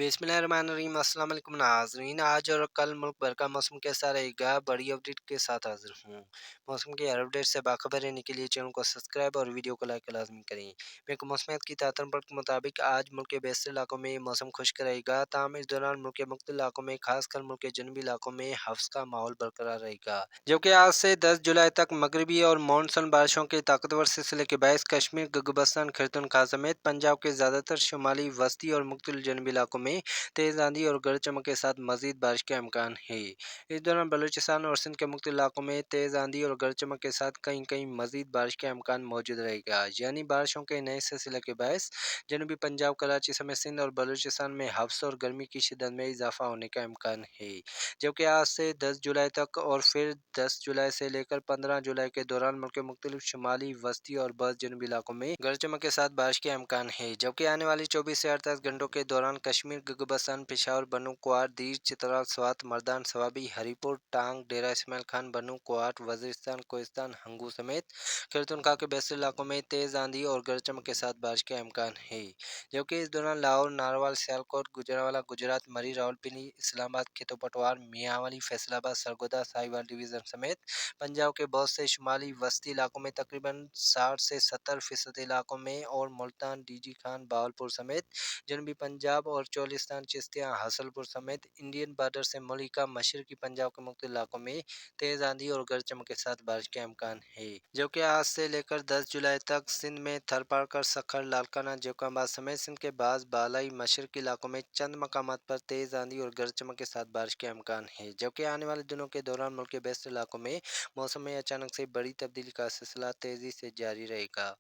बिस्मिल्लाहिर्रहमानिर्रहीम। अस्सलाम वालेकुम नाज़रीन, आज और कल मुल्क भर का मौसम कैसा रहेगा, बड़ी अपडेट के साथ हाजिर हूँ। मौसम की हर अपडेट से बाखबर रहने के लिए चैनल को सब्सक्राइब और वीडियो को लाइक लाजमी करें। महकमा मौसमियात की ताज़ा रिपोर्ट के मुताबिक आज मुल्क के बेशतर इलाकों में मौसम खुश्क रहेगा। ताहम इस दौरान मुल्क के मुख्तलिफ इलाकों में खासकर मुल्क के जनूबी इलाकों में हफ्स का माहौल बरकरार रहेगा, जबकि आज से 10 जुलाई तक मगरबी और मानसून बारिशों के ताकतवर सिलसिले के बायस कश्मीर, गिलगित खैबर समेत पंजाब के ज़्यादातर शुमाली, वस्ती और मुख्तलिफ जनूबी इलाकों में तेज़ आंधी और गरज चमक के साथ मजीद बारिश का इम्कान है। इस दौरान बलूचिस्तान और सिंध के मुख्तलिफ इलाकों में तेज़ आंधी और गरज चमक के साथ कहीं कहीं मजीद बारिश का इम्कान मौजूद रहेगा, यानी बारिशों के नए सिलसिले के बायस जनूबी पंजाब, कराची समेत सिंध और बलूचिस्तान में हफ्स और गर्मी की शिदत में इजाफा होने का इम्कान है। जबकि आज से 10 जुलाई तक और फिर 10 जुलाई से लेकर 15 जुलाई के दौरान मुल्क के मुख्तलिफ शुमाली, वस्ती और बस जनूबी इलाकों में गरज चमक के साथ बारिश का इम्कान है। जबकि आने वाली 24 से 48 घंटों के दौरान कश्मीर, गिलगित, पेशावर, बनू, क्वार, दीर, चित्राल, स्वात, मर्दान, सवाबी, हरीपुर, टांग, डेरा इस्माइल खान, बनू, क्वाट, वजीरिस्तान, कोहिस्तान, हंगू समेत खैरतुनखा के बेशतर इलाकों में तेज आंधी और गरज चमक के साथ बारिश का इम्कान है। जबकि इस दौरान लाहौर, नारवाल, सियालकोट, गुजरांवाला, गुजरात, मरी, रावलपिंडी, इस्लामाबाद, खेतो पटवार, मियांवाली, फैसलाबाद, सरगोदा, साहिवाल डिवीजन समेत पंजाब के बहुत से शुमाली, वस्ती इलाकों में तकरीबन 60 से 70% इलाकों में और मुल्तान, डीजी खान, बावलपुर समेत जनूबी पंजाब और चोलिस्तान, चिश्तिया, हासलपुर समेत इंडियन बॉर्डर से मलिका, मशरकी पंजाब के मुख्तलिफ इलाकों में तेज आंधी और गरज चमक के साथ बारिश का इम्कान है। जो कि आज से लेकर 10 जुलाई तक सिंध में थरपारकर, सखर, लालकाना, जेकोबाद समेत सिंध के बाज़ बालाई मशरकी इलाकों में चंद मकामात पर तेज आंधी और गरज चमक के साथ बारिश का इम्कान है। जबकि आने वाले दिनों के दौरान मुल्क के बेशतर इलाकों में मौसम में अचानक से बड़ी तब्दीली का सिलसिला तेजी से जारी रहेगा।